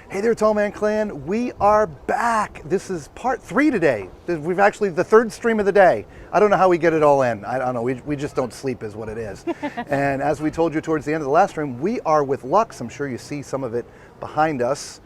Hey there, Tall Man Clan. We are back. This is part 3 today. We've actually, the third stream of the day. I don't know how we get it all in. I don't know. We just don't sleep is what it is. And as we told you towards the end of the last stream, we are with Lux. I'm sure you see some of it behind us.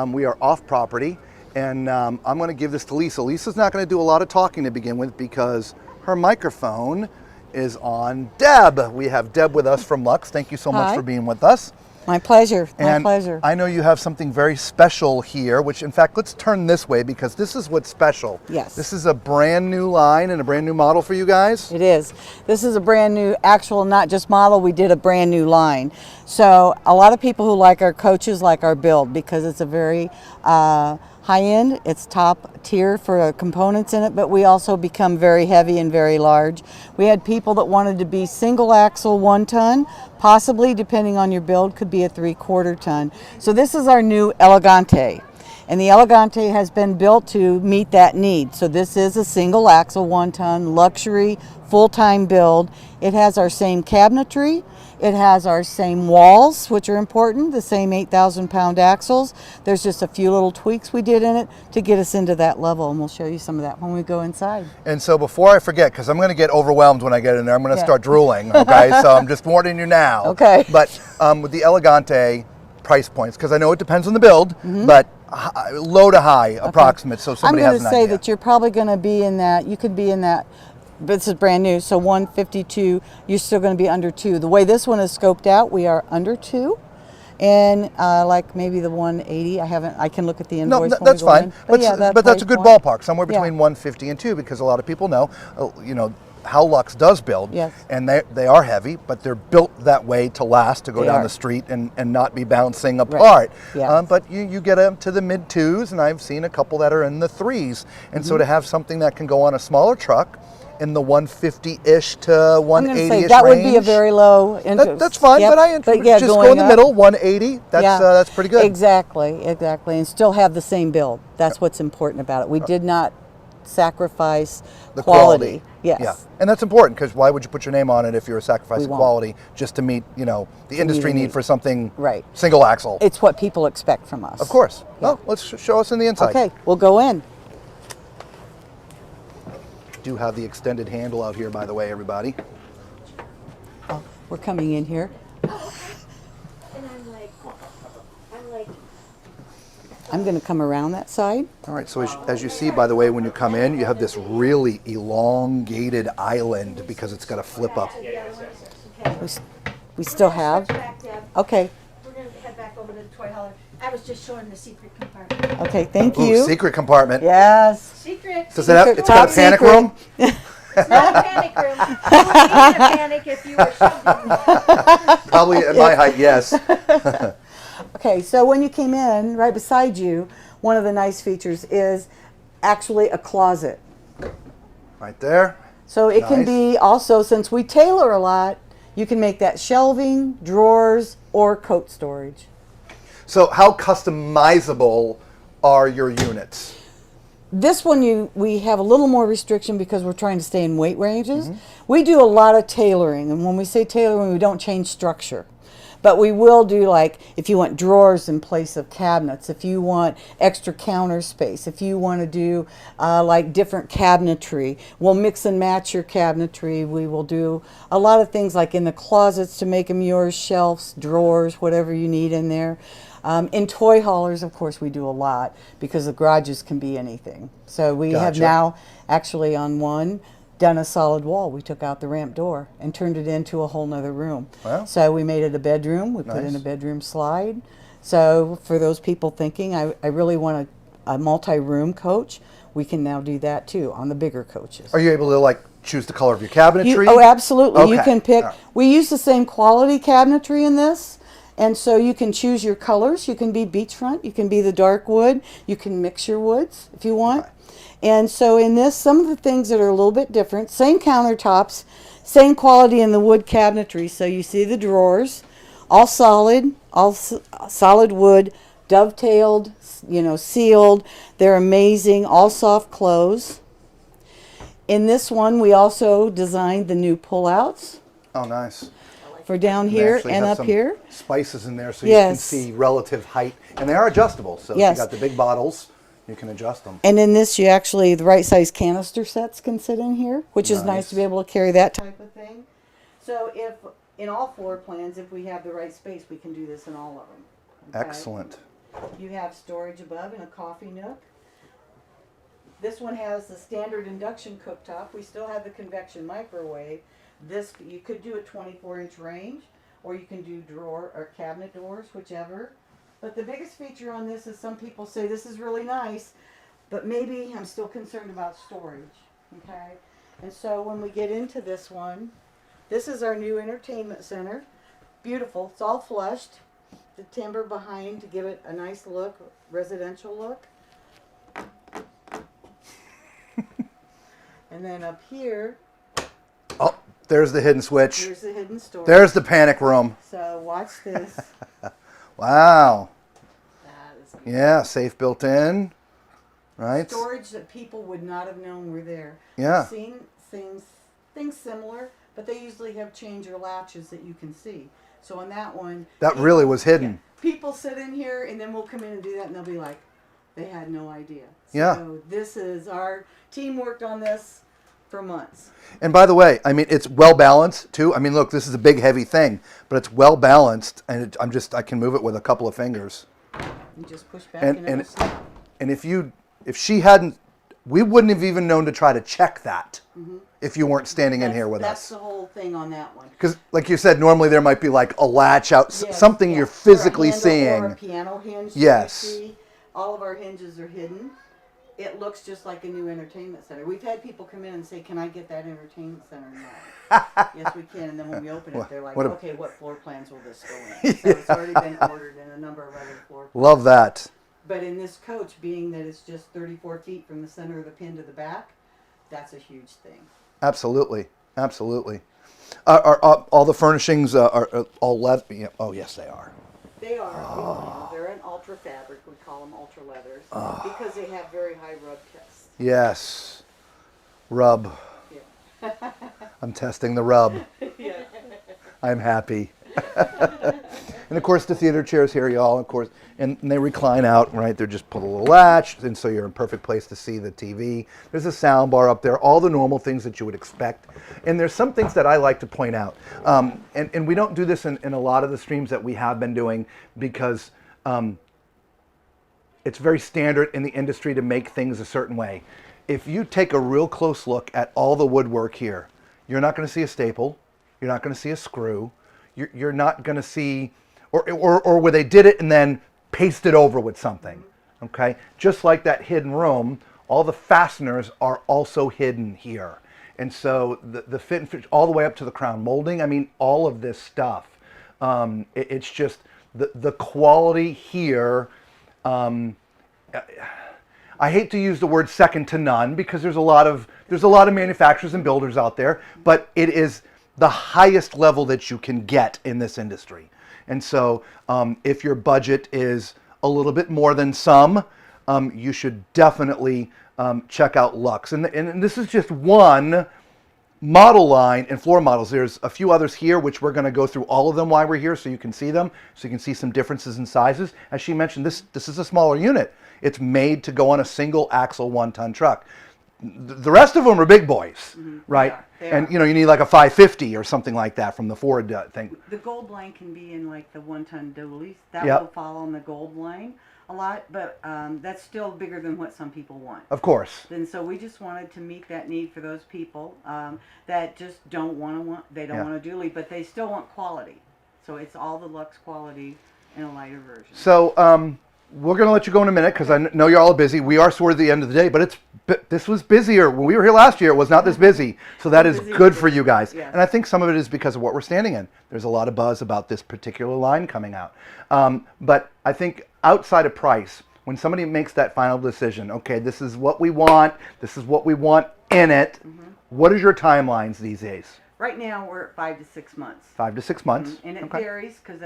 We are off property. And I'm going to give this to Lisa. Lisa's not going to do a lot of talking to begin with because her microphone is on Deb. We have Deb with us from Lux. Thank you so much for being with us. My pleasure. My And pleasure. I know you have something very special here, which in fact, let's turn this way because this is what's special. Yes. This is a brand new line and a brand new model for you guys. It is. This is a brand new, actual, not just model, we did a brand new line. So a lot of people who like our coaches like our build because it's a very high end, it's top tier for components in it, but we also become very heavy and very large. We had people that wanted to be single axle 1 ton, possibly depending on your build could be a 3/4 ton. So this is our new Elegante. And the Elegante has been built to meet that need. So this is a single axle 1 ton luxury full-time build. It has our same cabinetry. It has our same walls, which are important, the same 8,000 pound axles. There's just a few little tweaks we did in it to get us into that level, and we'll show you some of that when we go inside. And so before I forget, because I'm going to get overwhelmed when I get in there, I'm going to start drooling, okay? So I'm just warning you now. Okay. But with the Elegante price points, because I know it depends on the build, but low to high approximate, so somebody has an idea. I'm going to say that you're probably going to be in that, you could be in that. This is brand new, so 152, you're still going to be under 2. The way this one is scoped out, we are under 2. And like maybe the 180, I can look at the invoice. No, that's fine. But, yeah, but that's a good ballpark, somewhere between 150 and 2, because a lot of people know, how Lux does build. Yes. And they are heavy, but they're built that way to last, to go down the street and not be bouncing apart. Right. Yes. But you get them to the mid 2s, and I've seen a couple that are in the 3s. And so to have something that can go on a smaller truck, in the 150-ish to 180-ish range. That would be a very low interest. That's fine, but just go in the middle, 180. That's pretty good. Exactly, and still have the same build. That's what's important about it. We did not sacrifice the quality. Yes. Yeah, and that's important because why would you put your name on it if you're sacrificing quality just to meet, the industry need for something single axle? It's what people expect from us. Of course. Yeah. Well, let's show us in the inside. Okay, we'll go in. Do have the extended handle out here, by the way, everybody. Oh, we're coming in here. And I'm going to come around that side. All right, so as you see, by the way, when you come in, you have this really elongated island because it's got to flip up. We still have. Okay. We're going to head back over to the toy hauler. I was just showing the secret compartment. Okay, thank Ooh, you. secret compartment. Yes. Secret. Does it have? It's got a panic secret. room. It's not a panic room. You would be in a panic if you were shoved in there. Probably at my height, yes. Okay, so when you came in, right beside you, one of the nice features is actually a closet. Right there. So it can be also, since we tailor a lot, you can make that shelving, drawers, or coat storage. So how customizable are your units? This one we have a little more restriction because we're trying to stay in weight ranges. We do a lot of tailoring, and when we say tailoring, we don't change structure. But we will do, like, if you want drawers in place of cabinets, if you want extra counter space, if you want to do like different cabinetry, we'll mix and match your cabinetry. We will do a lot of things like in the closets to make them yours, shelves, drawers, whatever you need in there. In toy haulers, of course, we do a lot because the garages can be anything. So we have now actually on one done a solid wall. We took out the ramp door and turned it into a whole nother room. Wow. So we made it a bedroom. We put in a bedroom slide. So for those people thinking, I really want a multi-room coach, we can now do that too on the bigger coaches. Are you able to like choose the color of your cabinetry? Oh, absolutely. Okay. You can pick. We use the same quality cabinetry in this. And so you can choose your colors. You can be beachfront. You can be the dark wood. You can mix your woods if you want. Okay. And so in this, some of the things that are a little bit different, same countertops, same quality in the wood cabinetry. So you see the drawers, all solid wood, dovetailed, sealed. They're amazing, all soft close. In this one, we also designed the new pullouts. Oh, nice. for down They here actually and have up some here. spices in there so you can Yes. see relative height. And they are adjustable. So Yes. if you got the big bottles, you can adjust them. And in this, you actually, the right size canister sets can sit in here, which is nice to be Nice. able to carry that type of thing. So if, in all floor plans, if we have the right space, we can do this in all of them. Okay? Excellent. You have storage above and a coffee nook. This one has the standard induction cooktop. We still have the convection microwave. This, you could do a 24-inch range, or you can do drawer or cabinet doors, whichever. But the biggest feature on this is some people say this is really nice, but maybe I'm still concerned about storage, okay? And so when we get into this one, this is our new entertainment center. Beautiful, it's all flushed. The timber behind to give it a nice look, residential look. And then up here, Oh, there's the hidden switch. here's the hidden storage. There's the panic room. So watch this. Wow. That is Yeah, safe built in. Right? storage that people would not have known were there. Yeah. I've seen things similar, but they usually have changer latches that you can see. So on that one, That really was hidden. people sit in here and then we'll come in and do that and they'll be like, they had no idea. Yeah. So this is, our team worked on this for months. And by the way, I mean, it's well balanced too. I mean, look, this is a big, heavy thing, but it's well balanced, and I can move it with a couple of fingers. You just push back And and it'll snap. and if she hadn't, we wouldn't have even known to try to check that if you weren't standing in here with That's us. the whole thing on that one. Because, like you said, normally there might be like a latch out, Yes, something yeah. you're Or a physically handle seeing. Or a piano hinge. Yes. That you see. All of our hinges are hidden. It looks just like a new entertainment center. We've had people come in and say, "Can I get that entertainment center now?" Yes, we can. And then when we open it, they're like, What a- "Okay, what floor plans will this go in?" So it's already been ordered in a number of other floor plans. Love that. But in this coach, being that it's just 34 feet from the center of the pin to the back, that's a huge thing. Absolutely. Absolutely. Are all the furnishings are all leather? Yeah. Oh, yes, they are. They are. They're an ultra fabric. We call them ultra leathers because they have very high rub tests. Yes. Rub. Yeah. I'm testing the rub. Yeah. I'm happy. And of course, the theater chairs here, y'all, of course, and they recline out, right? They're just put a little latch, and so you're in perfect place to see the TV. There's a sound bar up there, all the normal things that you would expect. And there's some things that I like to point out. And we don't do this in a lot of the streams that we have been doing because it's very standard in the industry to make things a certain way. If you take a real close look at all the woodwork here, you're not going to see a staple. You're not going to see a screw. You're not going to see, or where they did it and then pasted over with something, okay? Just like that hidden room, all the fasteners are also hidden here. And so the fit and finish all the way up to the crown molding, I mean, all of this stuff, it's just the quality here. I hate to use the word second to none because there's a lot of manufacturers and builders out there, but it is the highest level that you can get in this industry. And so if your budget is a little bit more than some, you should definitely check out Luxe. And this is just one model line and floor models. There's a few others here, which we're going to go through all of them while we're here so you can see them, so you can see some differences in sizes. As she mentioned, this is a smaller unit. It's made to go on a single axle 1-ton truck. The rest of them are big boys, right? They And are. you know, you need like a 550 or something like that from the Ford thing. The gold line can be in like the 1-ton dualies. That Yep. will fall on the gold line a lot, but that's still bigger than what some people want. Of course. And so we just wanted to meet that need for those people that just don't they don't Yeah. want a dually, but they still want quality. So it's all the Luxe quality in a lighter version. So we're going to let you go in a minute because I know you're all busy. We are sort of the end of the day, but this was busier. When we were here last year, it was not this busy. So that is Busy good was for you guys. yes. And I think some of it is because of what we're standing in. There's a lot of buzz about this particular line coming out. But I think outside of price, when somebody makes that final decision, okay, this is what we want in it, what is your timelines these days? Right now we're at 5 to 6 months. 5 to 6 months. And it Okay. varies because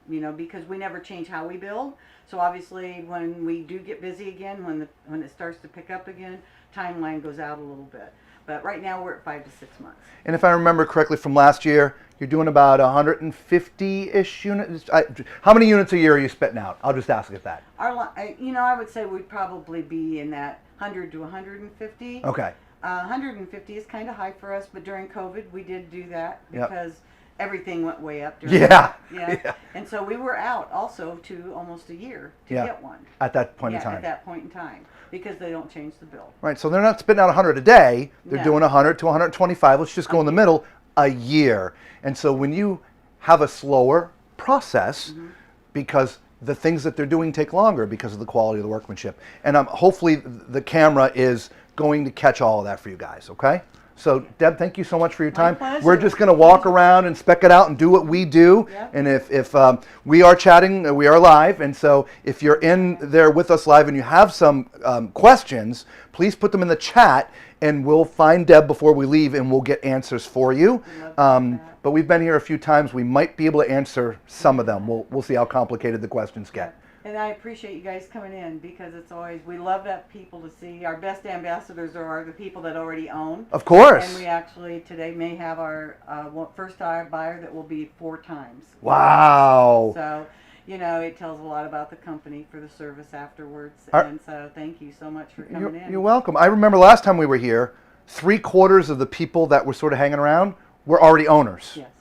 we never change how we build. So obviously when we do get busy again, when it starts to pick up again, timeline goes out a little bit. But right now we're at 5 to 6 months. And if I remember correctly from last year, you're doing about 150-ish units. How many units a year are you spitting out? I'll just ask it that. I would say we'd probably be in that 100 to 150. Okay. 150 is kind of high for us, but during COVID we did do that Yep. because everything went way up. During Yeah. COVID. Yeah. And so we were out also to almost a year to Yeah. get one. At that point in time. At that point in time, because they don't change the bill. Right, so they're not spitting out 100 a day. They're No. doing 100 to 125. Let's just go in the middle, a year. And so when you have a slower process, because the things that they're doing take longer because of the quality of the workmanship. And hopefully the camera is going to catch all of that for you guys, okay? So Deb, thank you so much for your time. pleasure. We're just going to walk around and spec it out and do what we do. Yep. And if we are chatting, we are live. And so if you're in there with us live and you have some questions, please put them in the chat and we'll find Deb before we leave and we'll get answers for you. But we've been here a few times. We might be able to answer some of them. We'll see how complicated the questions get. And I appreciate you guys coming in because it's always, we love that people to see. Our best ambassadors are the people that already own. Of course. And we actually today may have our first time buyer that will be 4 times. Wow. So, it tells a lot about the company for the service afterwards. And so thank you so much for coming in. You're welcome. I remember last time we were here, 3/4 of the people that were sort of hanging around were already owners. Yes.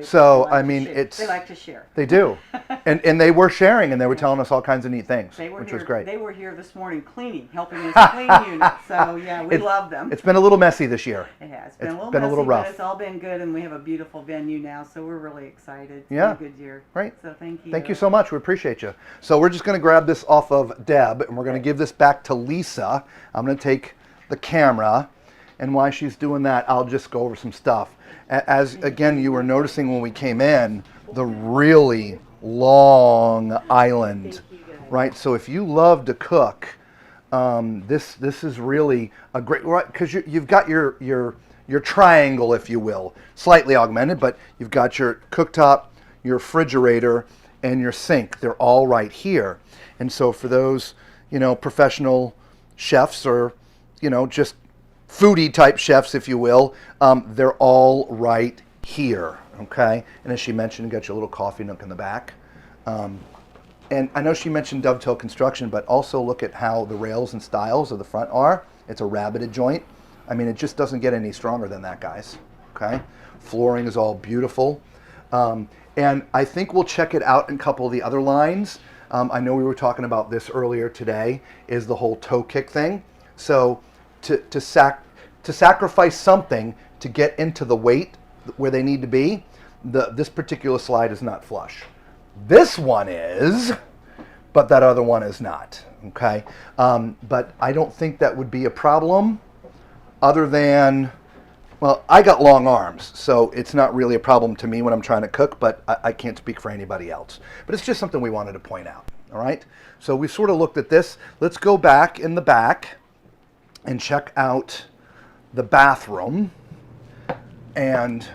So, they I mean, share. it's... They like to share. They do. And they were sharing and they were telling us all kinds of neat things, which was great. They were here this morning cleaning, helping us clean units. So, yeah, we love them. It's been a little messy this year. It has. It's been a little been messy, a little rough. but it's all been good, and we have a beautiful venue now, so we're really excited. It's Yeah. been a good year. Right. So thank you. Thank you so much. We appreciate you. So we're just going to grab this off of Deb, and we're going to give this back to Lisa. I'm going to take the camera, and while she's doing that, I'll just go over some stuff. As, again, you were noticing when we came in, the really long island, right? So if you love to cook, this is really a great, right? Because you've got your triangle, if you will, slightly augmented, but you've got your cooktop, your refrigerator, and your sink. They're all right here. And so for those, professional chefs or, just foodie type chefs, if you will, they're all right here, okay? And as she mentioned, you got your little coffee nook in the back. And I know she mentioned dovetail construction, but also look at how the rails and stiles of the front are. It's a rabbited joint. I mean, it just doesn't get any stronger than that, guys, okay? Flooring is all beautiful. And I think we'll check it out in a couple of the other lines. I know we were talking about this earlier today, is the whole toe kick thing. So to sacrifice something to get into the weight where they need to be, this particular slide is not flush. This one is, but that other one is not, okay? But I don't think that would be a problem other than, well, I got long arms, so it's not really a problem to me when I'm trying to cook, but I can't speak for anybody else. But it's just something we wanted to point out, all right? So we sort of looked at this. Let's go back in the back and check out the bathroom and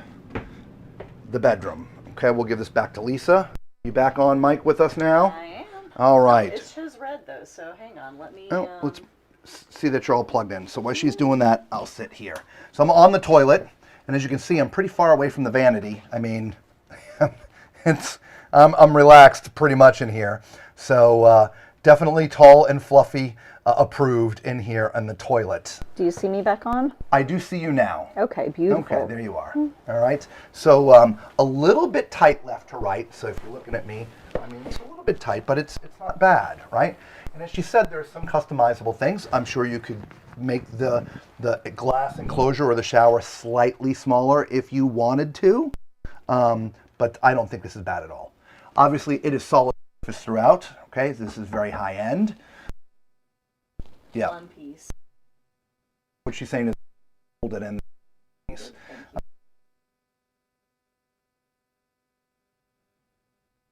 the bedroom. Okay, we'll give this back to Lisa. You back on mic with us now? I am. All right. It shows red though, so hang on. Let me. Oh, let's see that you're all plugged in. So while she's doing that, I'll sit here. So I'm on the toilet, and as you can see, I'm pretty far away from the vanity. I mean, I'm relaxed pretty much in here. So definitely tall and fluffy, approved in here on the toilet. Do you see me back on? I do see you now. Okay, beautiful. Okay, there you are. All right. So a little bit tight left to right. So if you're looking at me, I mean, it's a little bit tight, but it's not bad, right? And as she said, there's some customizable things. I'm sure you could make the glass enclosure or the shower slightly smaller if you wanted to, but I don't think this is bad at all. Obviously, it is solid surface throughout. Okay, this is very high end. Yeah. One piece. What she's saying is hold it in.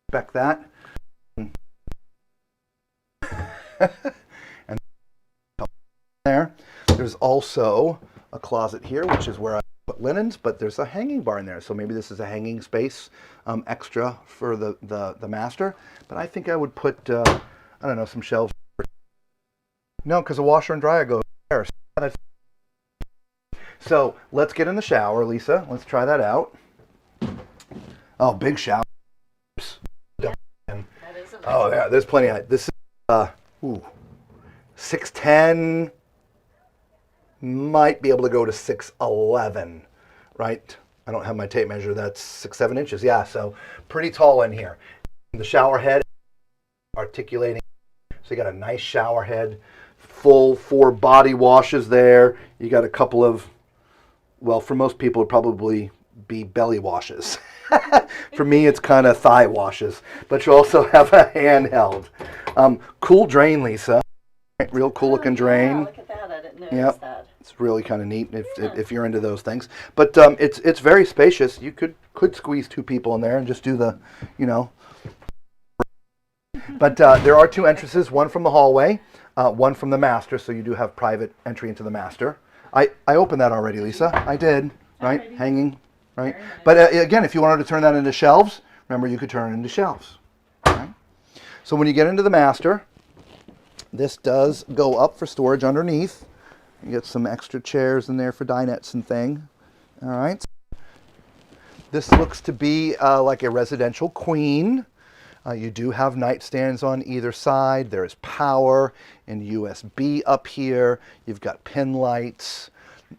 Expect that. And there's also a closet here, which is where I put linens, but there's a hanging bar in there. So maybe this is a hanging space extra for the master. But I think I would put, I don't know, some shelves. No, because the washer and dryer goes there. So let's get in the shower, Lisa. Let's try that out. Oh, big shower. That is a Oh yeah, there's plenty of. This is 6'10". Might be able to go to 6'11", right? I don't have my tape measure. That's 6-7 inches. Yeah, so pretty tall in here. The shower head articulating. So you got a nice shower head, full 4 body washes there. You got a couple of, well, for most people it'd probably be belly washes. For me, it's kind of thigh washes. But you also have a handheld. Cool drain, Lisa. Real cool looking drain. Look at that. I didn't notice Yep. that. It's really kind of neat if you're into those things. But it's very spacious. You could squeeze 2 people in there and just do the, you know. But there are 2 entrances, one from the hallway, one from the master, so you do have private entry into the master. I opened that already, Lisa. I did, right? Alrighty. Hanging, right? But again, if you wanted to turn that into shelves, remember you could turn it into shelves. Right? So when you get into the master, this does go up for storage underneath. You get some extra chairs in there for dinettes and thing. All right. This looks to be like a residential queen. You do have nightstands on either side. There is power and USB up here. You've got pin lights.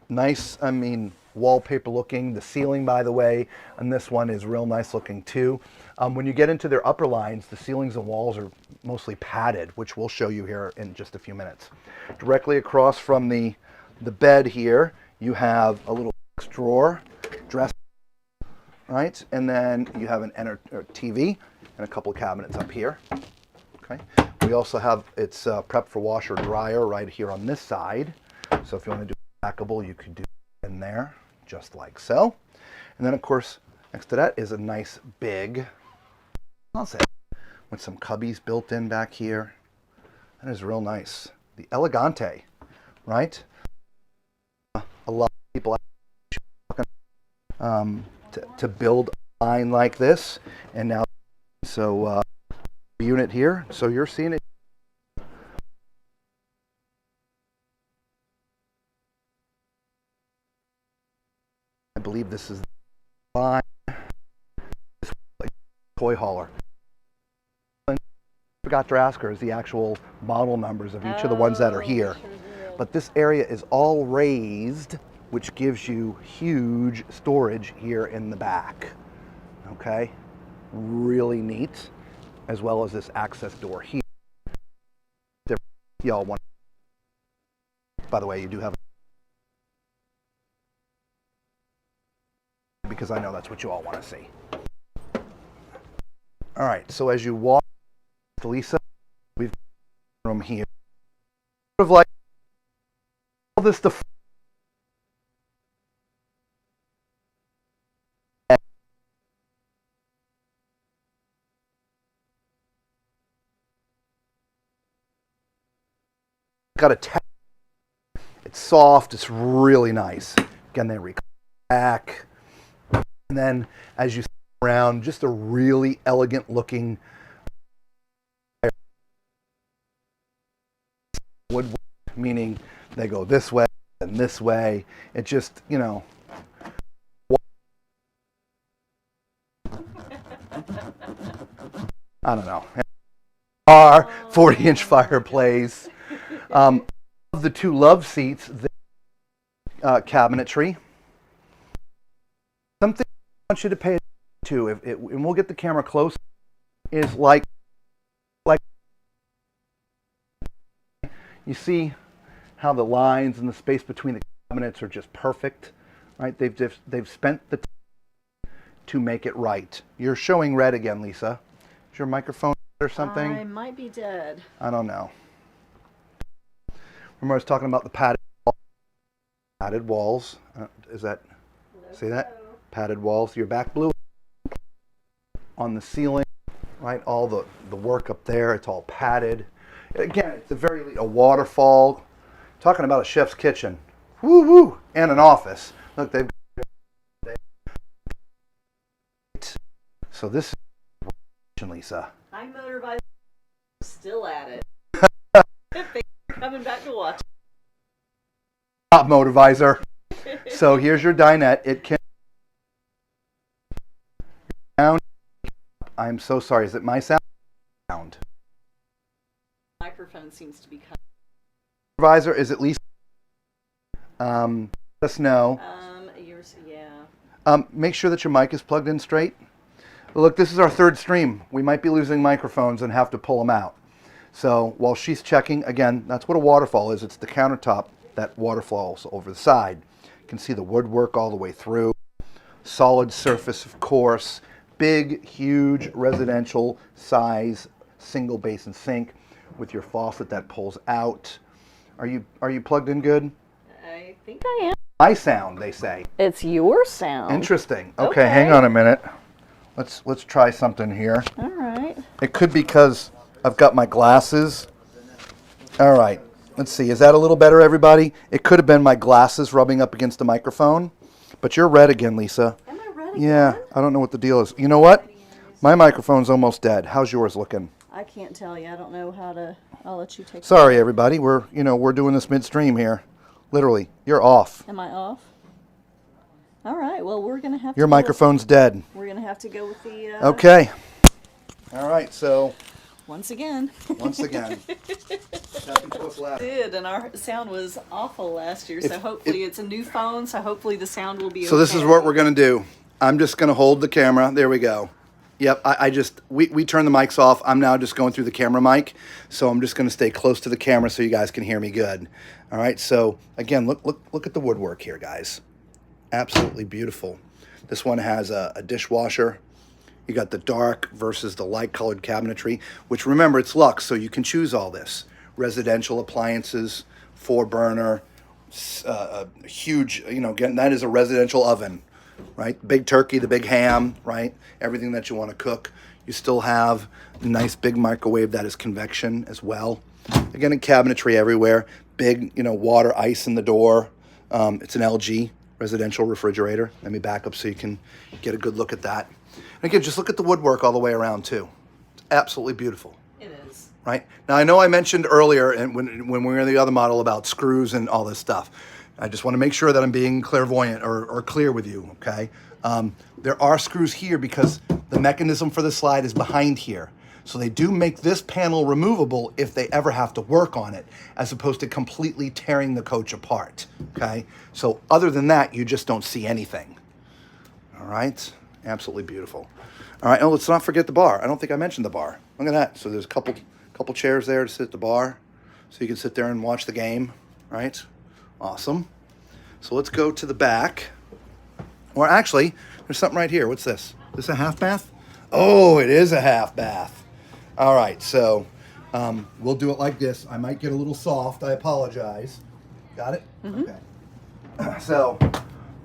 Nice, I mean, wallpaper looking. The ceiling, by the way, and this one is real nice looking too. When you get into their upper lines, the ceilings and walls are mostly padded, which we'll show you here in just a few minutes. Directly across from the bed here, you have a little drawer, dresser, right? And then you have an TV and a couple of cabinets up here. Okay. We also have it's prepped for washer dryer right here on this side. So if you want to do stackable, you could do it in there, just like so. And then of course, next to that is a nice big closet with some cubbies built in back here. That is real nice. The Elegante, right? A lot of people to build a line like this, and now so unit here. So you're seeing it. I believe this is the line. Toy hauler. Forgot to ask her is the actual model numbers of each of the ones that are here. But this area is all raised, which gives you huge storage here in the back. Okay, really neat, as well as this access door here. Y'all want, by the way, you do have, because I know that's what you all want to see. All right, so as you walk, Lisa, we've got a room here. Sort of like all this stuff. Got a tap. It's soft. It's really nice. Again, they recline back, and then as you sit around, just a really elegant looking wood, meaning they go this way and this way. It just, you know. I don't know. Our 40-inch fireplace. Of the 2 love seats, the cabinetry. Something I want you to pay attention to, and we'll get the camera close, is like you see how the lines and the space between the cabinets are just perfect, right? They've spent the time to make it right. You're showing red again, Lisa. Is your microphone or something? I might be dead. I don't know. Remember I was talking about the padded walls. Is that, see that? Padded walls. Your back blue on the ceiling, right? All the work up there, it's all padded. Again, it's a waterfall. Talking about a chef's kitchen. Woo woo! And an office. Look, they've got, so this is Lisa. I'm motorized. Still at it. Coming back to watch. Top motorvisor. So here's your dinette. It can sound. I'm so sorry. Is it my sound? Microphone seems to be cut. Supervisor is at least. Let us know. Yours, yeah. Make sure that your mic is plugged in straight. Look, this is our third stream. We might be losing microphones and have to pull them out. So while she's checking, again, that's what a waterfall is. It's the countertop that waterfalls over the side. You can see the woodwork all the way through. Solid surface, of course. Big, huge residential size single basin sink with your faucet that pulls out. Are you plugged in good? I think I am. My sound, they say. It's your sound. Interesting. Okay, hang on a minute. Let's try something here. All right. It could be because I've got my glasses. All right. Let's see. Is that a little better, everybody? It could have been my glasses rubbing up against the microphone. But you're red again, Lisa. Am I red again? Yeah. I don't know what the deal is. You know what? My microphone's almost dead. How's yours looking? I can't tell you. I don't know how to. I'll let you take. Sorry, everybody. We're doing this midstream here. Literally, you're off. Am I off? All right. Well, we're gonna have. Your to microphone's dead. We're gonna have to go with the. Okay. All right. So. Once again. Happy to us last. Did and our sound was awful last year, so hopefully it's a new phone, so hopefully the sound will be So this is what we're gonna do. I'm just gonna hold the camera. There we go. Yep. We turned the mics off. I'm now just going through the camera mic, so I'm just gonna stay close to the camera so you guys can hear me good. All right. So again, look at the woodwork here, guys. Absolutely beautiful. This one has a dishwasher. You got the dark versus the light colored cabinetry, which remember it's luxe, so you can choose all this. Residential appliances, 4-burner, huge, again, that is a residential oven, right? Big turkey, the big ham, right? Everything that you want to cook. You still have a nice big microwave that is convection as well. Again, a cabinetry everywhere. Big, water, ice in the door. It's an LG residential refrigerator. Let me back up so you can get a good look at that. And again, just look at the woodwork all the way around too. It's absolutely beautiful. It is. Right? Now I know I mentioned earlier and when we were in the other model about screws and all this stuff. I just want to make sure that I'm being clairvoyant or clear with you, okay? There are screws here because the mechanism for the slide is behind here. So they do make this panel removable if they ever have to work on it, as opposed to completely tearing the coach apart, okay? So other than that, you just don't see anything. All right? Absolutely beautiful. All right, let's not forget the bar. I don't think I mentioned the bar. Look at that. So there's a couple chairs there to sit at the bar, so you can sit there and watch the game, right? Awesome. So let's go to the back. Or actually, there's something right here. What's this? Is this a half bath? Oh, it is a half bath. All right, so we'll do it like this. I might get a little soft. I apologize. Got it? Mm-hmm. Okay. So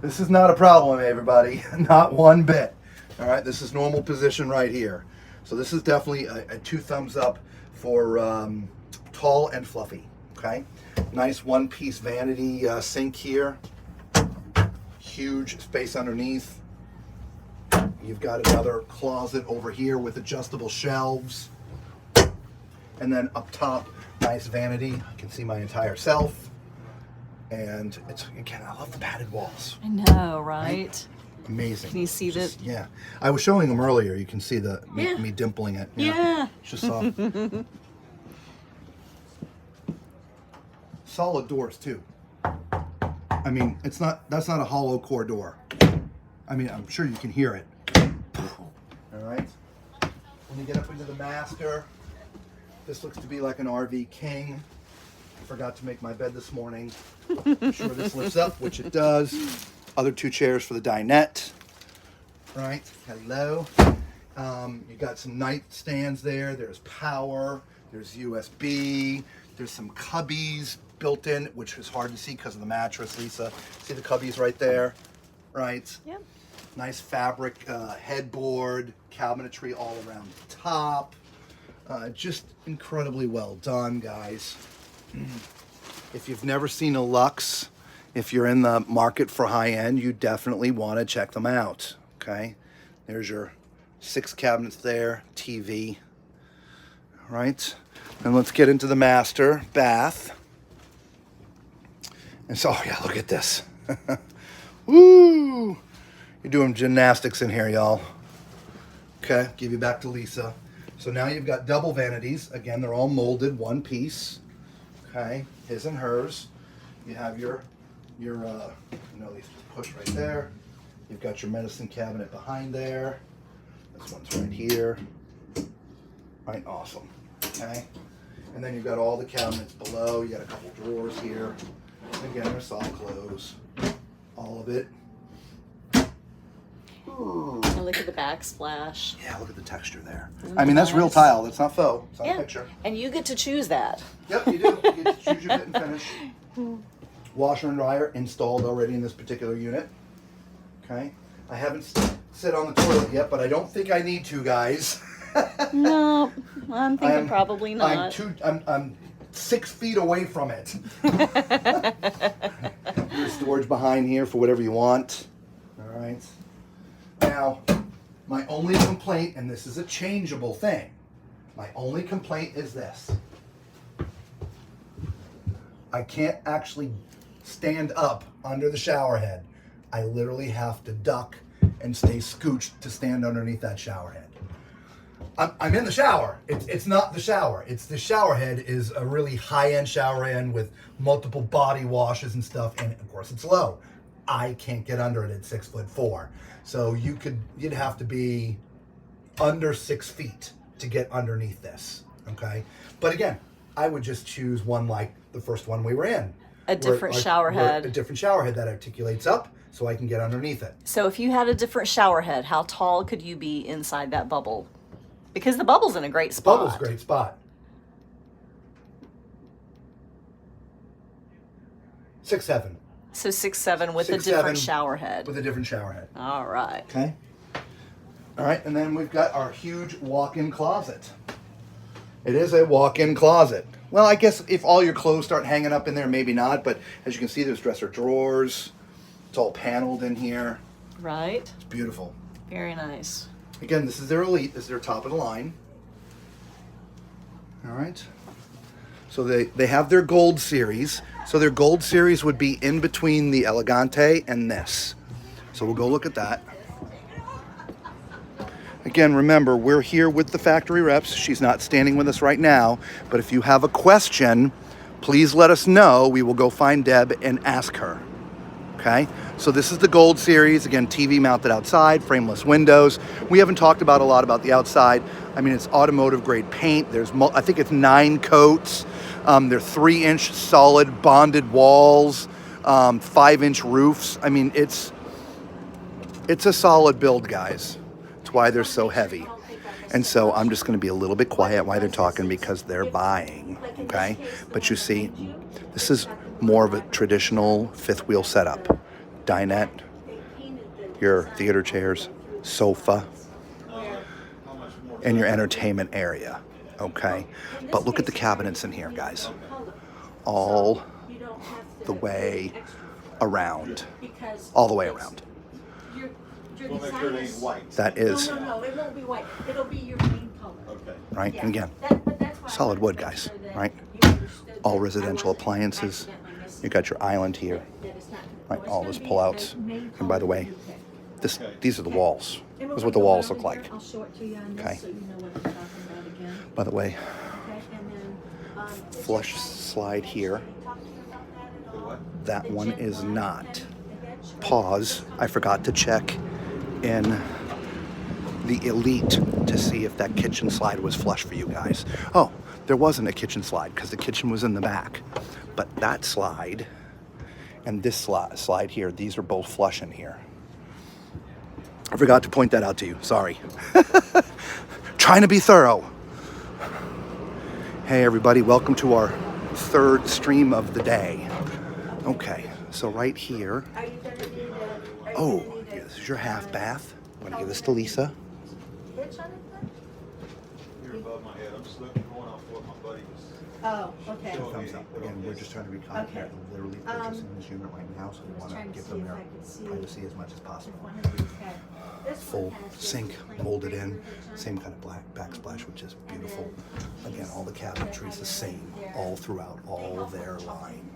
this is not a problem, everybody. Not one bit. All right, this is normal position right here. So this is definitely a 2 thumbs up for tall and fluffy, okay? Nice one-piece vanity sink here. Huge space underneath. You've got another closet over here with adjustable shelves. And then up top, nice vanity. You can see my entire self. And it's, again, I love the padded walls. I know, right? Amazing. Can you see that? Yeah. I was showing them earlier. You can see me dimpling it. Yeah. It's just soft. Solid doors too. I mean, that's not a hollow core door. I mean, I'm sure you can hear it. All right. When you get up into the master, this looks to be like an RV king. I forgot to make my bed this morning. I'm sure this lifts up, which it does. Other 2 chairs for the dinette. Right. Hello. You got some nightstands there. There's power. There's USB. There's some cubbies built in, which is hard to see because of the mattress, Lisa. See the cubbies right there? Right. Yep. Nice fabric headboard, cabinetry all around the top. Just incredibly well done, guys. If you've never seen a Luxe, if you're in the market for high-end, you definitely want to check them out, okay? There's your 6 cabinets there, TV, all right? And let's get into the master bath. And so, oh yeah, look at this. Woo! You're doing gymnastics in here, y'all. Okay, give you back to Lisa. So now you've got double vanities. Again, they're all molded, one piece. Okay, his and hers. You have your you know, these push right there. You've got your medicine cabinet behind there. This one's right here. Right, awesome. Okay, and then you've got all the cabinets below. You got a couple drawers here. Again, they're soft close. All of it. Ooh. And look at the backsplash. Yeah, look at the texture there. I mean, that's real tile. That's not faux. It's not a picture. And you get to choose that. Yep, you do. You get to choose your fit and finish. Washer and dryer installed already in this particular unit. Okay. I haven't sit on the toilet yet, but I don't think I need to, guys. No, I'm thinking probably not. I'm 6 feet away from it. There's storage behind here for whatever you want. All right. Now, my only complaint, and this is a changeable thing, my only complaint is this. I can't actually stand up under the shower head. I literally have to duck and stay scooched to stand underneath that shower head. I'm in the shower. It's not the shower. It's the shower head is a really high-end shower head with multiple body washes and stuff, and of course it's low. I can't get under it at 6'4". So you'd have to be under 6 feet to get underneath this. Okay, but again, I would just choose one like the first one we were in. A different shower head. A different shower head that articulates up, so I can get underneath it. So if you had a different shower head, how tall could you be inside that bubble? Because the bubble's in a great spot. Bubble's a great spot. 6'7". So 6'7" with a 6'7" different shower head. With a different shower head. All right. Okay. All right, and then we've got our huge walk-in closet. It is a walk-in closet. Well, I guess if all your clothes start hanging up in there, maybe not. But as you can see, there's dresser drawers. It's all paneled in here. Right. It's beautiful. Very nice. Again, this is their Elite. This is their top of the line. All right. So they have their Gold Series. So their Gold Series would be in between the Elegante and this. So we'll go look at that. Again, remember, we're here with the factory reps. She's not standing with us right now. But if you have a question, please let us know. We will go find Deb and ask her. Okay? So this is the Gold Series. Again, TV mounted outside, frameless windows. We haven't talked about a lot about the outside. I mean, it's automotive grade paint. There's, I think it's 9 coats. They're 3-inch solid bonded walls, 5-inch roofs. I mean, it's a solid build, guys. It's why they're so heavy. And so I'm just going to be a little bit quiet while they're talking because they're buying, okay? But you see, this is more of a traditional fifth wheel setup. Dinette, your theater chairs, sofa, and your entertainment area, okay? But look at the cabinets in here, guys. All the way around. All the way around. We'll make sure it ain't white. That is, No, it won't be white. It'll be your main color. Okay. Right? And again, solid wood, guys, right? All residential appliances. You got your island here, right? All those pullouts. And by the way, these are the walls. This is what the walls look like. Okay. By the way, flush slide here. That one is not. Pause. I forgot to check in the Elite to see if that kitchen slide was flush for you guys. Oh, there wasn't a kitchen slide because the kitchen was in the back. But that slide and this slide here, these are both flush in here. I forgot to point that out to you. Sorry. Trying to be thorough. Hey everybody, welcome to our third stream of the day. Okay, so right here. Oh, yeah, this is your half bath. I'm gonna give this to Lisa. You're above my head. I'm just looking, going off what my buddy was. Oh, okay. Thumbs up. Again, we're just trying to recon here. We're literally purchasing this unit right now, so we want to give them their privacy as much as possible. Full sink, molded in, same kind of black backsplash, which is beautiful. Again, all the cabinetry is the same all throughout all their line.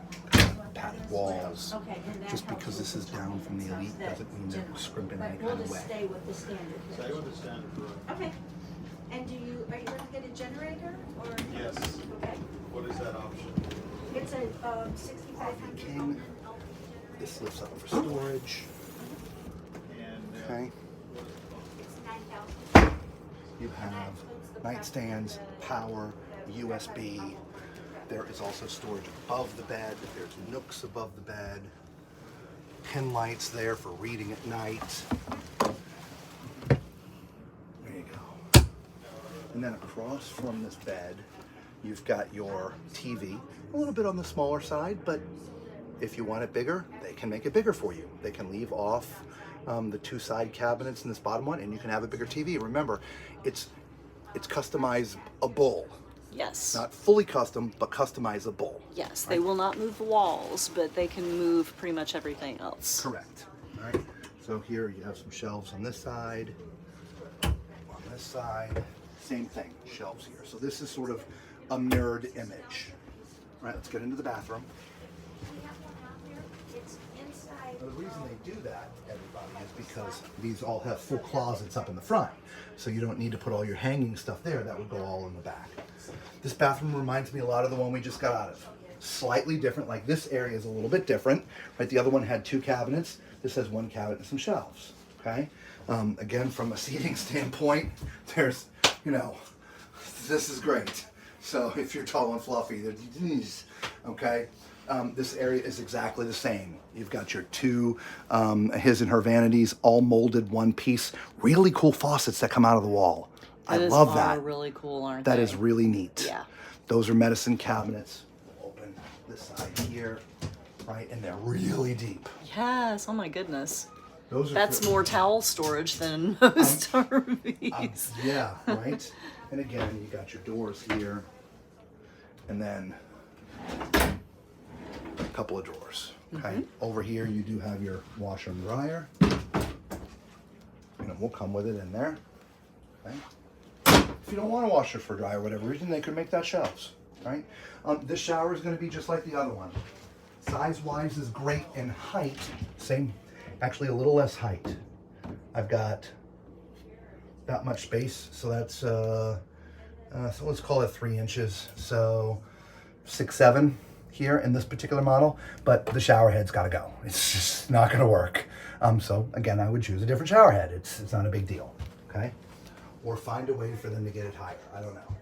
padded walls. Okay, and that Just helps because with this is the down from the size elite that doesn't mean that we're scrimping But any we'll kind of just way. stay with the standard. Stay with the standard room. Okay. And are you going to get a generator or? Yes. Okay. What is that option? It's a 6500 King. Omen LP This generator. lifts up for storage. And Okay. It's 9,000. You have nightstands, power, USB. There is also storage above the bed. There's nooks above the bed. Pin lights there for reading at night. There you go. And then across from this bed, you've got your TV. A little bit on the smaller side, but if you want it bigger, they can make it bigger for you. They can leave off the two side cabinets in this bottom one, and you can have a bigger TV. Remember, it's customizable. Yes. Not fully custom, but customizable. Yes, they will not move the walls, but they can move pretty much everything else. Correct. All right. So here you have some shelves on this side. On this side, same thing, shelves here. So this is sort of a mirrored image. All right, let's get into the bathroom. We have one out there. It's inside. Now, the reason they do that, everybody, is because these all have full closets up in the front. So you don't need to put all your hanging stuff there. That would go all in the back. This bathroom reminds me a lot of the one we just got out of. Slightly different, like this area is a little bit different, right? The other one had two cabinets. This has one cabinet and some shelves, okay? Again, from a seating standpoint, there's, this is great. So if you're tall and fluffy, okay? This area is exactly the same. You've got your two his and her vanities, all molded one piece. Really cool faucets that come out of the wall. I love that. Really cool, aren't That they? is really neat. Yeah. Those are medicine cabinets. We'll open this side here, right? And they're really deep. Yes. Oh my goodness. Those are That's for- more towel storage than most RVs. Yeah, right? And again, you got your doors here. And then a couple of drawers. Okay. Over here you do have your washer and dryer. And it will come with it in there. Okay. If you don't want a washer for dryer, whatever reason, they could make that shelves. Right? This shower is going to be just like the other one. Size-wise is great, in height, same, actually a little less height. I've got that much space, so that's so let's call it 3 inches. So 6, 7 here in this particular model, but the shower head's got to go. It's just not going to work. So again, I would choose a different shower head. It's not a big deal. Okay. Or find a way for them to get it higher. I don't know.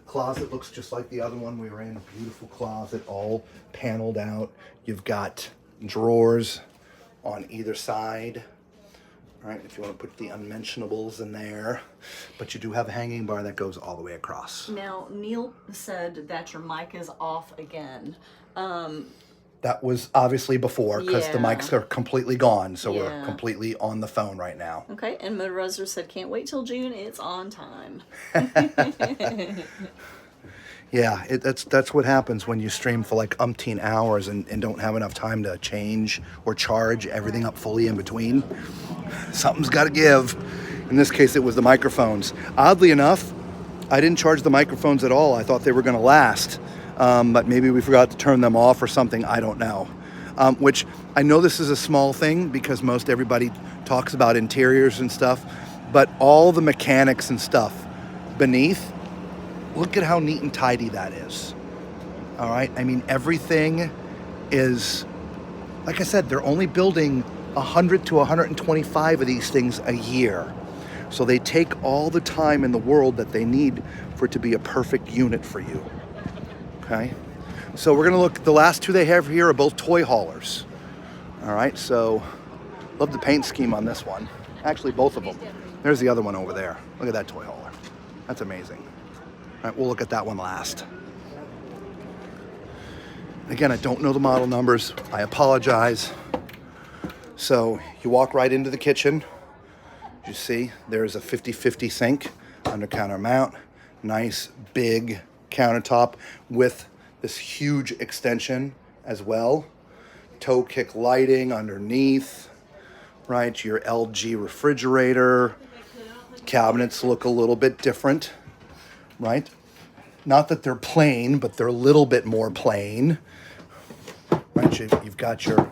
Closet looks just like the other one we were in. Beautiful closet, all paneled out. You've got drawers on either side. All right, if you want to put the unmentionables in there. But you do have a hanging bar that goes all the way across. Now, Neil said that your mic is off again. That was obviously before, because the Yeah. mics are completely gone. So we're Yeah. completely on the phone right now. Okay, and Motorizer said, can't wait till June. It's on time. Yeah, that's what happens when you stream for like umpteen hours and don't have enough time to change or charge everything up fully in between. Something's got to give. In this case, it was the microphones. Oddly enough, I didn't charge the microphones at all. I thought they were going to last, but maybe we forgot to turn them off or something. I don't know. Which I know this is a small thing because most everybody talks about interiors and stuff, but all the mechanics and stuff beneath, look at how neat and tidy that is. All right. I mean, everything is, like I said, they're only building 100 to 125 of these things a year. So they take all the time in the world that they need for it to be a perfect unit for you. Okay. So we're going to look, the last two they have here are both toy haulers. All right. So love the paint scheme on this one. Actually, both of them. There's the other one over there. Look at that toy hauler. That's amazing. All right, we'll look at that one last. Again, I don't know the model numbers. I apologize. So you walk right into the kitchen. You see, there's a 50-50 sink, under counter mount. Nice big countertop with this huge extension as well. Toe kick lighting underneath. Right, your LG refrigerator. Cabinets look a little bit different. Right? Not that they're plain, but they're a little bit more plain. Right? but you've got your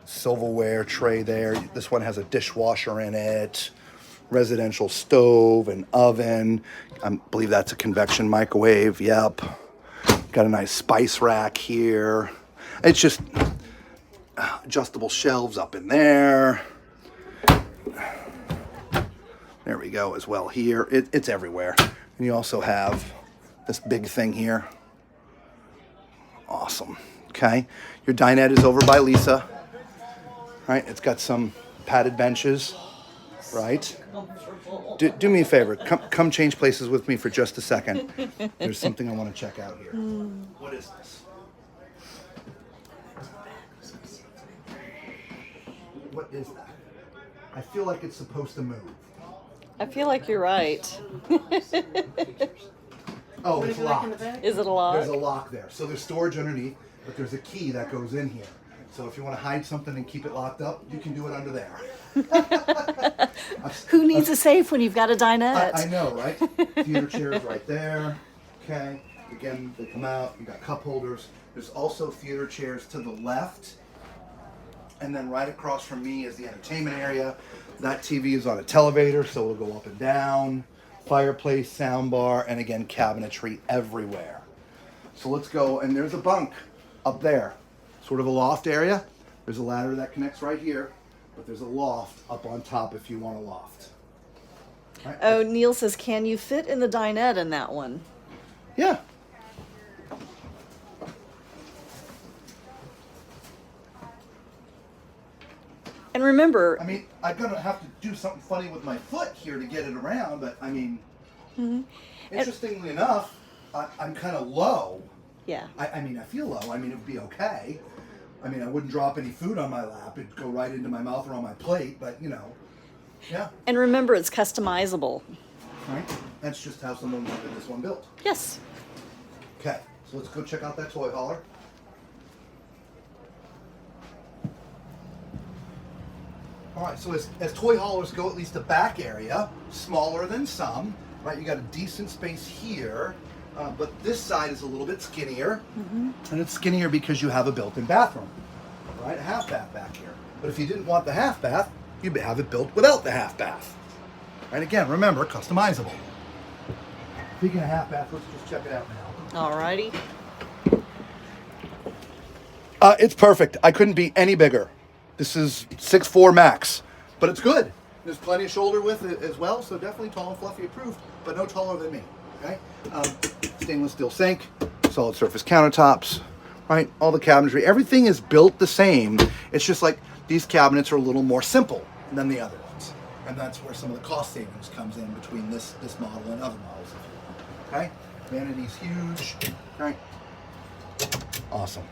silverware tray there. This one has a dishwasher in it, residential stove, and oven. I believe that's a convection microwave. Yep. Got a nice spice rack here. It's just adjustable shelves up in there. There we go as well here. It's everywhere. And you also have this big thing here. Awesome. Okay. Your dinette is over by Lisa. Right. It's got some padded benches. Right. Do me a favor. Come change places with me for just a second. There's something I want to check out here. What is this? What is that? I feel like it's supposed to move. I feel like you're right. Oh, it's locked. Is it a lock? There's a lock there. So there's storage underneath, but there's a key that goes in here. So if you want to hide something and keep it locked up, you can do it under there. Who needs a safe when you've got a dinette? I know, right? Theater chairs right there. Okay. Again, they come out. You got cup holders. There's also theater chairs to the left. And then right across from me is the entertainment area. That TV is on a televator, so it'll go up and down. Fireplace, sound bar, and again, cabinetry everywhere. So let's go, and there's a bunk up there. Sort of a loft area. There's a ladder that connects right here, but there's a loft up on top if you want a loft. Right? Oh, Neil says, can you fit in the dinette in that one? Yeah. And remember, I mean, I'm gonna have to do something funny with my foot here to get it around, but I mean, interestingly enough, I'm kind of low. yeah. I mean, I feel low. I mean, it would be okay. I mean, I wouldn't drop any food on my lap. It'd go right into my mouth or on my plate, but you know, yeah. And remember, it's customizable. Right? That's just how someone wanted this one built. Yes. Okay, so let's go check out that toy hauler. All right, so as toy haulers go, at least the back area, smaller than some, right? You got a decent space here, but this side is a little bit skinnier. And it's skinnier because you have a built-in bathroom, right? A half bath back here. But if you didn't want the half bath, you'd have it built without the half bath. Right, again, remember, customizable. Speaking of half bath, let's just check it out now. Alrighty. It's perfect. I couldn't be any bigger. This is 6'4" max, but it's good. There's plenty of shoulder width as well, so definitely tall and fluffy approved, but no taller than me, okay? Stainless steel sink, solid surface countertops, right? All the cabinetry, everything is built the same. It's just like these cabinets are a little more simple than the other ones. And that's where some of the cost savings comes in between this model and other models, okay? Vanity's huge, right? Awesome.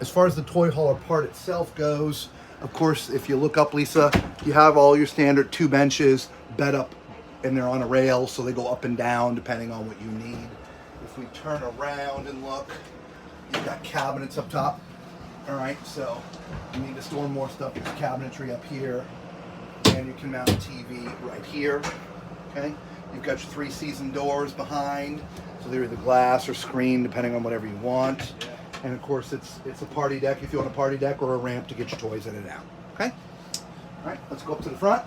As far as the toy hauler part itself goes, of course, if you look up, Lisa, you have all your standard 2 benches, bed up, and they're on a rail, so they go up and down depending on what you need. If we turn around and look, you've got cabinets up top. All right, so you need to store more stuff. There's cabinetry up here, and you can mount a TV right here. Okay, you've got your 3-season doors behind, so they're either glass or screen, depending on whatever you want. And of course, it's a party deck if you want a party deck, or a ramp to get your toys in and out. Okay? All right, let's go up to the front.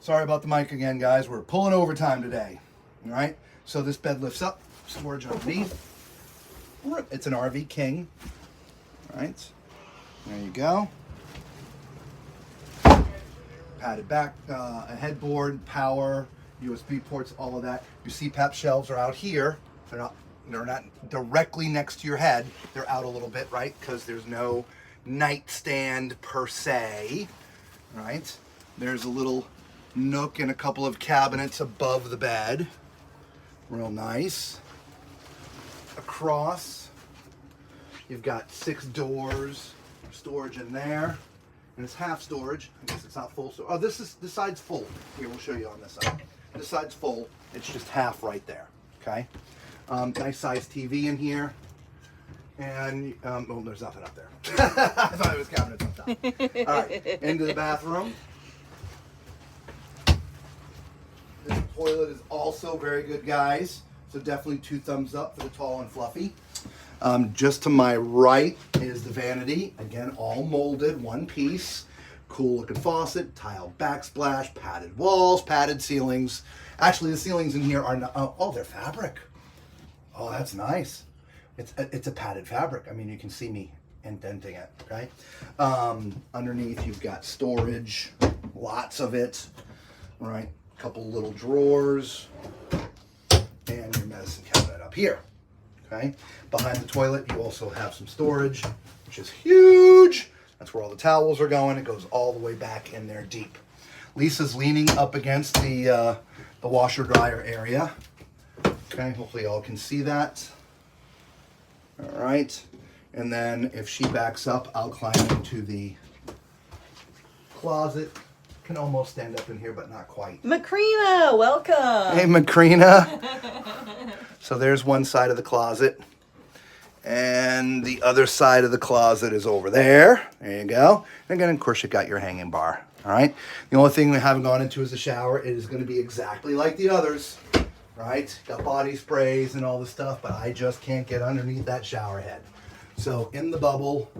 Sorry about the mic again, guys. We're pulling overtime today. All right? So this bed lifts up, storage underneath. It's an RV King. All right? There you go. Padded back, a headboard, power, USB ports, all of that. Your CPAP shelves are out here. They're not directly next to your head. They're out a little bit, right? Because there's no nightstand per se, right? There's a little nook and a couple of cabinets above the bed. Real nice. Across, you've got 6 doors, storage in there. And it's half storage. I guess it's not full storage. Oh, this side's full. Here, we'll show you on this side. This side's full. It's just half right there. Okay. Nice size TV in here. And oh, there's nothing up there. I thought it was cabinets up top. All right, into the bathroom. toilet is also very good, guys. So definitely 2 thumbs up for the tall and fluffy. Just to my right is the vanity. Again, all molded, one piece. Cool looking faucet, tile backsplash, padded walls, padded ceilings. Actually, the ceilings in here are not, oh, they're fabric. Oh, that's nice. It's a padded fabric. I mean, you can see me indenting it, okay? Underneath, you've got storage, lots of it, right? A couple little drawers, and your medicine cabinet up here, okay? Behind the toilet, you also have some storage, which is huge. That's where all the towels are going. It goes all the way back in there deep. Lisa's leaning up against the washer dryer area. Okay, hopefully y'all can see that. All right, and then if she backs up, I'll climb into the closet. Can almost stand up in here, but not quite. Macrina, welcome. Hey, Macrina. So there's one side of the closet. And the other side of the closet is over there. There you go. And again, of course, you got your hanging bar. All right. The only thing we haven't gone into is the shower. It is going to be exactly like the others. Right? Got body sprays and all the stuff, but I just can't get underneath that shower head. So in the bubble,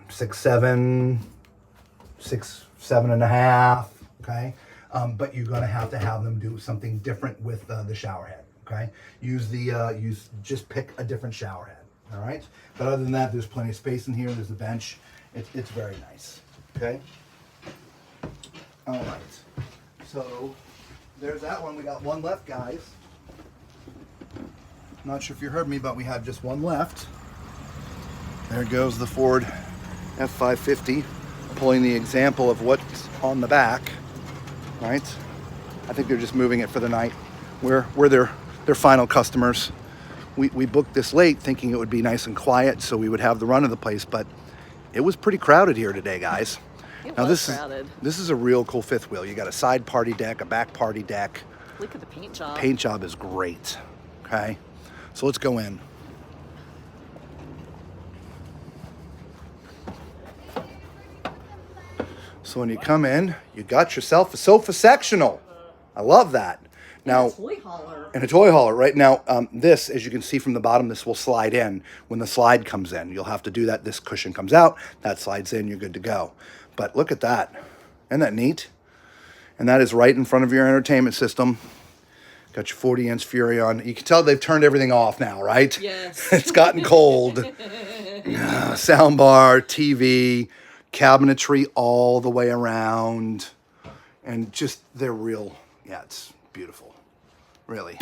6'7", 6'7.5". Okay. But you're going to have them do something different with the shower head. Okay, just pick a different shower head. All right, but other than that, there's plenty of space in here. There's a bench. It's very nice. Okay. All right. So there's that one. We got one left, guys. Not sure if you heard me, but we have just one left. There goes the Ford F550, pulling the example of what's on the back. Right. I think they're just moving it for the night. We're their final customers. We booked this late thinking it would be nice and quiet so we would have the run of the place, but it was pretty crowded here today, guys. Crowded. This is a real cool fifth wheel. You got a side party deck, a back party deck. Look at the paint job. Paint job is great. Okay, so let's go in. So when you come in, you got yourself a sofa sectional. I love that. Now, and a toy hauler, right? Now, this, as you can see from the bottom, this will slide in. When the slide comes in, you'll have to do that. This cushion comes out, that slides in, you're good to go. But look at that. Isn't that neat? And that is right in front of your entertainment system. Got your 40-inch Furrion. You can tell they've turned everything off now, right? Yes. It's gotten cold. Soundbar, TV, cabinetry all the way around. And just, they're real, yeah, it's beautiful. Really.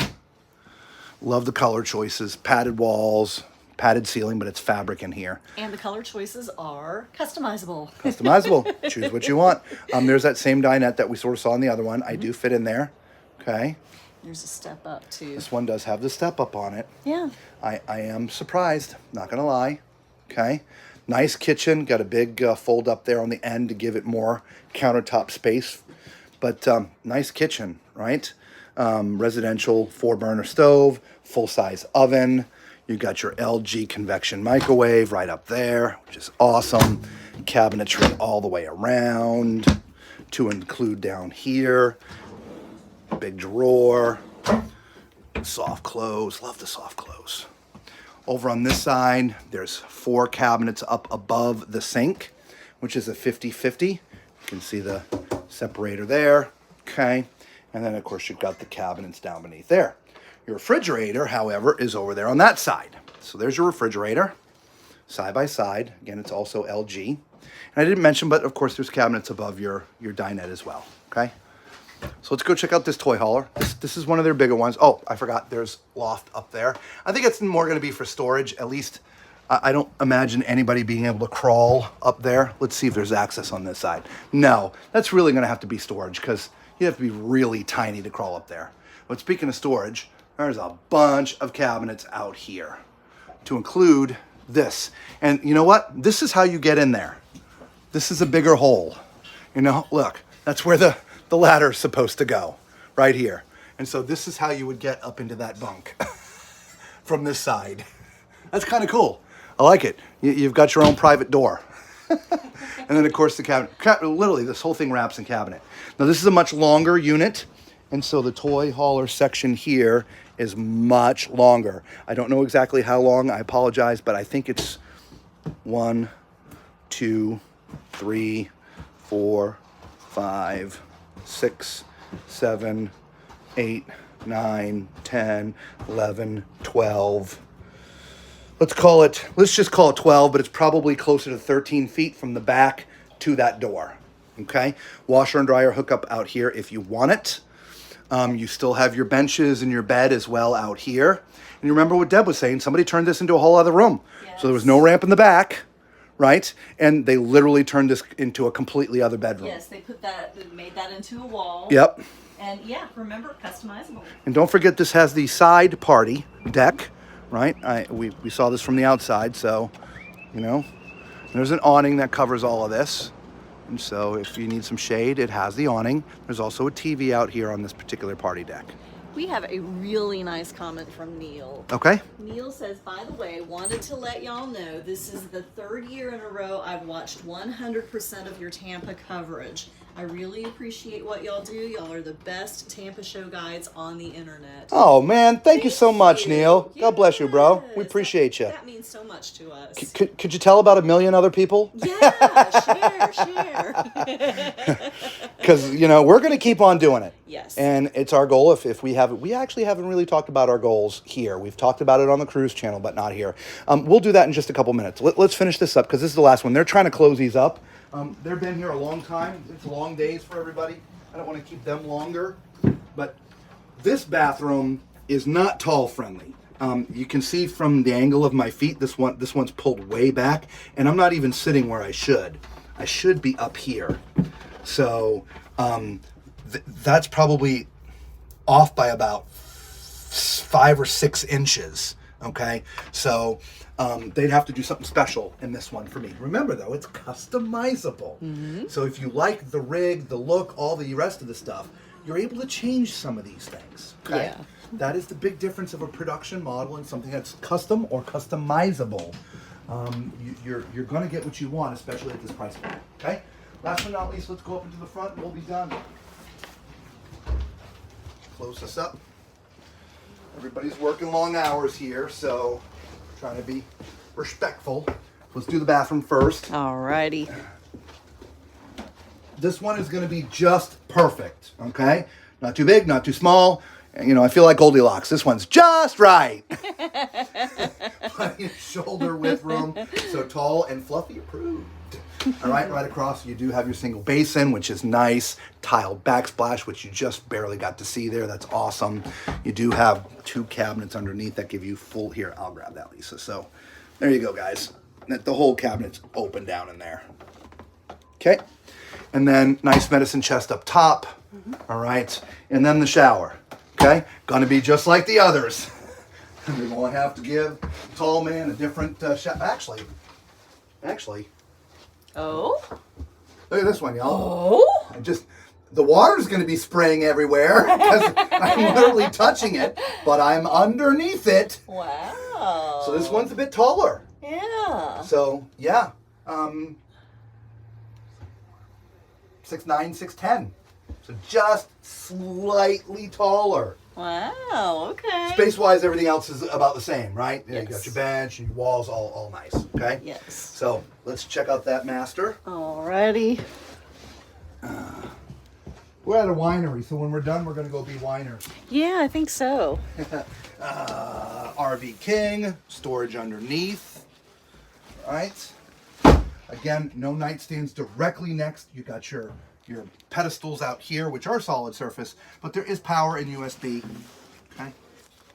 Love the color choices. Padded walls, padded ceiling, but it's fabric in here. And the color choices are customizable. Customizable. Choose what you want. There's that same dinette that we sort of saw in the other one. I do fit in there. Okay. There's a step up too. This one does have the step up on it. Yeah. I am surprised. Not going to lie. Okay. Nice kitchen. Got a big fold up there on the end to give it more countertop space. But nice kitchen, right? Residential 4-burner stove, full-size oven. You got your LG convection microwave right up there, which is awesome. Cabinetry all the way around, to include down here. Big drawer. Soft close. Love the soft close. Over on this side, there's 4 cabinets up above the sink, which is a 50-50. You can see the separator there. Okay. And then, of course, you've got the cabinets down beneath there. Your refrigerator, however, is over there on that side. So there's your refrigerator, side by side. Again, it's also LG. And I didn't mention, but of course, there's cabinets above your dinette as well. Okay. So let's go check out this toy hauler. This is one of their bigger ones. Oh, I forgot. There's loft up there. I think it's more going to be for storage. At least I don't imagine anybody being able to crawl up there. Let's see if there's access on this side. No, that's really going to have to be storage because you have to be really tiny to crawl up there. But speaking of storage, there's a bunch of cabinets out here to include this. And you know what? This is how you get in there. This is a bigger hole. You know, look, that's where the ladder's supposed to go, right here. And so this is how you would get up into that bunk from this side. That's kind of cool. I like it. You've got your own private door. And then of course the cabinet, literally this whole thing wraps in cabinet. Now this is a much longer unit, and so the toy hauler section here is much longer. I don't know exactly how long, I apologize, but I think it's 1, 2, 3, 4, 5, 6, 7, 8, 9, 10, 11, 12. Let's just call it 12, but it's probably closer to 13 feet from the back to that door. Okay? Washer and dryer hookup out here if you want it. You still have your benches and your bed as well out here. And you remember what Deb was saying, somebody turned this into a whole other room. Yes. So there was no ramp in the back, right? And they literally turned this into a completely other bedroom. Yes, they made that into a wall. Yep. And yeah, remember, customizable. And don't forget this has the side party deck, right? We saw this from the outside, so, you know, there's an awning that covers all of this. And so if you need some shade, it has the awning. There's also a TV out here on this particular party deck. We have a really nice comment from Neil. Okay? Neil says, by the way, wanted to let y'all know this is the 3rd year in a row I've watched 100% of your Tampa coverage. I really appreciate what y'all do. Y'all are the best Tampa show guides on the internet. Oh, man. Thank you so much, you. Neil. God bless you, bro. We Yes, appreciate you. That means so much to us. Could you tell about 1 million other people? Yeah, share. Because, you know, we're going to keep on doing it. Yes. And it's our goal. If we haven't, we actually haven't really talked about our goals here. We've talked about it on the cruise channel, but not here. We'll do that in just a couple minutes. Let's finish this up because this is the last one. They're trying to close these up. They've been here a long time. It's long days for everybody. I don't want to keep them longer. But this bathroom is not tall friendly. You can see from the angle of my feet, this one's pulled way back, and I'm not even sitting where I should. I should be up here. So that's probably off by about 5 or 6 inches. Okay, so they'd have to do something special in this one for me. Remember though, it's customizable. Mm-hmm. So if you like the rig, the look, all the rest of the stuff, you're able to change some of these things. Okay? Yeah. That is the big difference of a production model and something that's custom or customizable. You're going to get what you want, especially at this price point. Okay. Last but not least, let's go up into the front and we'll be done. Close this up. Everybody's working long hours here, so trying to be respectful. Let's do the bathroom first. Alrighty. This one is going to be just perfect, okay? Not too big, not too small. You know, I feel like Goldilocks. This one's just right. Plenty of shoulder width room, so tall and fluffy approved. All right, right across you do have your single basin, which is nice. Tiled backsplash, which you just barely got to see there. That's awesome. You do have 2 cabinets underneath that give you full, here, I'll grab that, Lisa. So there you go, guys. The whole cabinet's open down in there. Okay. And then nice medicine chest up top. Mm-hmm. All right. And then the shower. Okay. Gonna be just like the others. We're going to have to give the tall man a different shower. Actually. Oh? Look at this one, y'all. Oh? The water's going to be spraying everywhere because I'm literally touching it, but I'm underneath it. Wow. So this one's a bit taller. Yeah. So, yeah. 6'9", 6'10". So just slightly taller. Wow, okay. Space-wise, everything else is about the same, right? Yeah, Yes. you got your bench and your walls all nice, okay? Yes. So let's check out that master. Alrighty. We're at a winery, so when we're done, we're going to go be winers. Yeah, I think so. RV King, storage underneath, right? Again, no nightstands directly next. You got your pedestals out here, which are solid surface, but there is power and USB. Okay.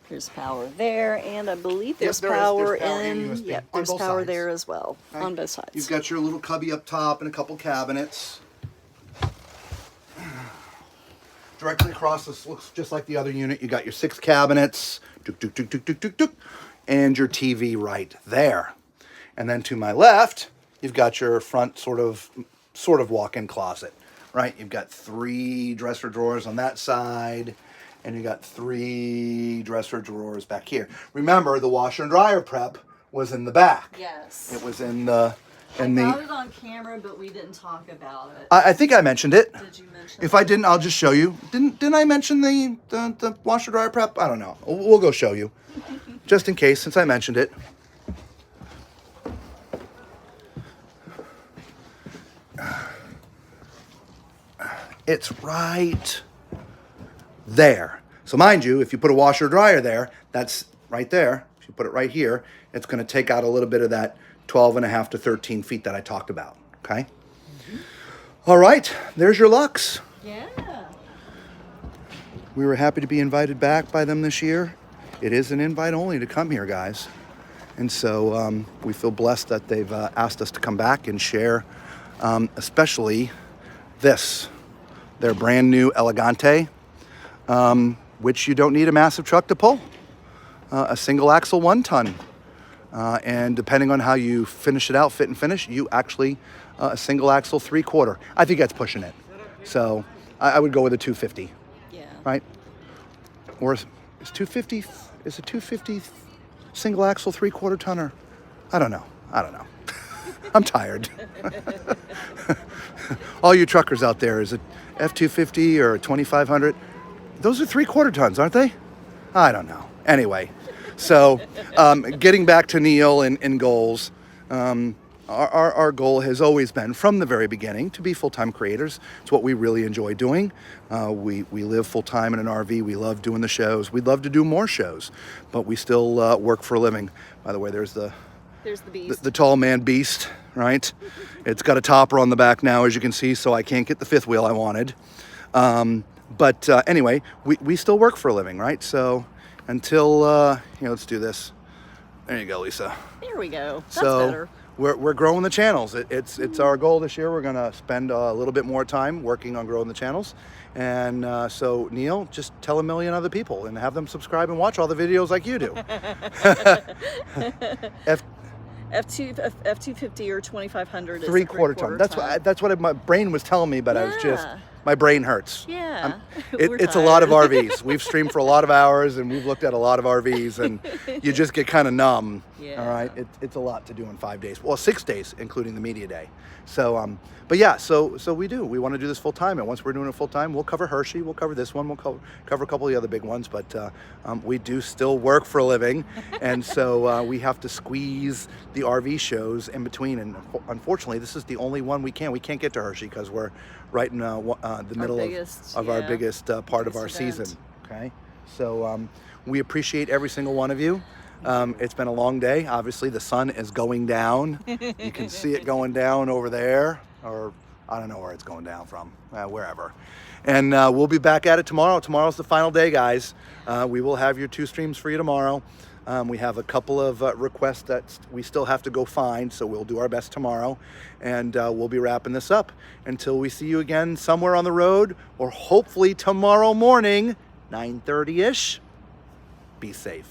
There's power there, and I believe there's There's power power in. and USB Yep, on there's both power sides. there as well Okay. on both sides. You've got your little cubby up top and a couple cabinets. Directly across, this looks just like the other unit. You got your 6 cabinets, and your TV right there. And then to my left, you've got your front sort of walk-in closet, right? You've got 3 dresser drawers on that side, and you got 3 dresser drawers back here. Remember, the washer and dryer prep was in the back. Yes. It was in the And I got it on camera, but we didn't talk about it. I think I mentioned it. Did you mention If I didn't, I'll just show you. Didn't I mention the washer dryer prep? I don't know. We'll go show you, just in case, since I mentioned it. It's right there. So mind you, if you put a washer dryer there, that's right there. If you put it right here, it's going to take out a little bit of that 12.5 to 13 feet that I talked about. Okay. All right, there's your Lux. Yeah. We were happy to be invited back by them this year. It is an invite only to come here, guys. And so we feel blessed that they've asked us to come back and share, especially this, their brand new Elegante, which you don't need a massive truck to pull. A single axle 1 ton. And depending on how you finish it out, fit and finish, you actually, a single axle 3/4. I think that's pushing it. So I would go with a 250. Yeah. Right? Or is 250, is a 250 single axle 3/4 tonner? I don't know. I'm tired. All you truckers out there, is it F250 or 2500? Those are 3/4 tons, aren't they? I don't know. Anyway, so getting back to Neil and goals, our goal has always been, from the very beginning, to be full-time creators. It's what we really enjoy doing. We live full-time in an RV. We love doing the shows. We'd love to do more shows, but we still work for a living. By the way, there's the beast. the tall man beast, right? It's got a topper on the back now, as you can see, so I can't get the 5th wheel I wanted. But anyway, we still work for a living, right? So until, let's do this. There you go, Lisa. There we go. That's So better. we're growing the channels. It's our goal this year. We're gonna spend a little bit more time working on growing the channels. And so Neil, just tell a million other people and have them subscribe and watch all the videos like you do. F250 or 2500 is 3/4 ton. That's what my brain was telling me, but I was just, my brain hurts. Yeah. It's a lot of RVs. We've streamed for a lot of hours and we've looked at a lot of RVs, and you just get kind of numb. Yeah. All right. It's a lot to do in 5 days. Well, 6 days, including the media day. So, but yeah, so we want to do this full time. And once we're doing it full time, we'll cover Hershey. We'll cover this one. We'll cover a couple of the other big ones, but we do still work for a living. And so we have to squeeze the RV shows in between. And unfortunately, this is the only one we can't get to Hershey because we're right in the middle of our biggest part of our season. Okay. So we appreciate every single one of you. It's been a long day. Obviously, the sun is going down. You can see it going down over there, or I don't know where it's going down from, wherever. And we'll be back at it tomorrow. Tomorrow's the final day, guys. We will have your 2 streams for you tomorrow. We have a couple of requests that we still have to go find, so we'll do our best tomorrow. And we'll be wrapping this up until we see you again somewhere on the road, or hopefully tomorrow morning, 9:30-ish. Be safe.